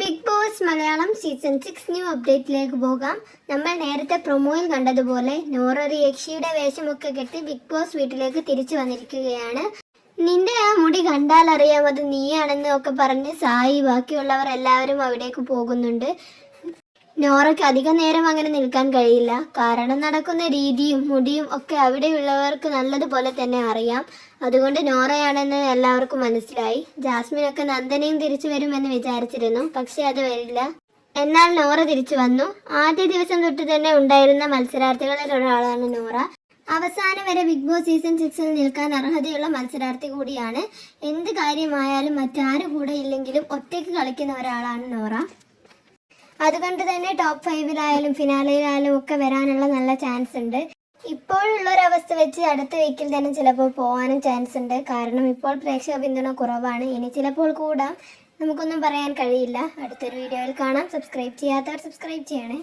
Big Boss Malayalam season 6 new അപ്ഡേറ്റിലേക്ക് പോകാം. നമ്മൾ നേരത്തെ പ്രൊമോയിൽ കണ്ടതുപോലെ നോറ ഒരു യക്ഷിയുടെ വേഷമൊക്കെ കെട്ടി ബിഗ് ബോസ് വീട്ടിലേക്ക് തിരിച്ചു വന്നിരിക്കുകയാണ്. നിന്റെ ആ മുടി കണ്ടാൽ അറിയാം അത് നീയാണെന്ന് ഒക്കെ പറഞ്ഞ് സായി ബാക്കിയുള്ളവർ എല്ലാവരും അവിടേക്ക് പോകുന്നുണ്ട്. നോറയ്ക്ക് അധിക നേരം അങ്ങനെ നിൽക്കാൻ കഴിയില്ല. കാരണം നടക്കുന്ന രീതിയും മുടിയും ഒക്കെ അവിടെയുള്ളവർക്ക് നല്ലതുപോലെ തന്നെ അറിയാം. അതുകൊണ്ട് നോറയാണെന്ന് എല്ലാവർക്കും മനസ്സിലായി. ജാസ്മിനൊക്കെ നന്ദനയും തിരിച്ചു വരുമെന്ന് വിചാരിച്ചിരുന്നു, പക്ഷെ അത് വരില്ല. എന്നാൽ നോറ തിരിച്ചു വന്നു. ആദ്യ ദിവസം തൊട്ട് തന്നെ ഉണ്ടായിരുന്ന മത്സരാർത്ഥികളിൽ ഒരാളാണ് നോറ. അവസാനം വരെ ബിഗ് ബോസ് സീസൺ 6 നിൽക്കാൻ അർഹതയുള്ള മത്സരാർത്ഥി കൂടിയാണ്. എന്ത് കാര്യമായാലും മറ്റാരും കൂടെ ഇല്ലെങ്കിലും ഒറ്റയ്ക്ക് കളിക്കുന്ന ഒരാളാണ് നോറ. അതുകൊണ്ട് തന്നെ ടോപ്പ് 5-ലായാലും ഫിനാലയിലായാലും ഒക്കെ വരാനുള്ള നല്ല ചാൻസ് ഉണ്ട്. ഇപ്പോഴുള്ളൊരവസ്ഥ വെച്ച് അടുത്ത വീക്കിൽ തന്നെ ചിലപ്പോൾ പോകാനും ചാൻസ് ഉണ്ട്. കാരണം ഇപ്പോൾ പ്രേക്ഷക പിന്തുണ കുറവാണ്. ഇനി ചിലപ്പോൾ കൂടാം, നമുക്കൊന്നും പറയാൻ കഴിയില്ല. അടുത്തൊരു വീഡിയോയിൽ കാണാം. സബ്സ്ക്രൈബ് ചെയ്യാത്തവർ സബ്സ്ക്രൈബ് ചെയ്യണേ.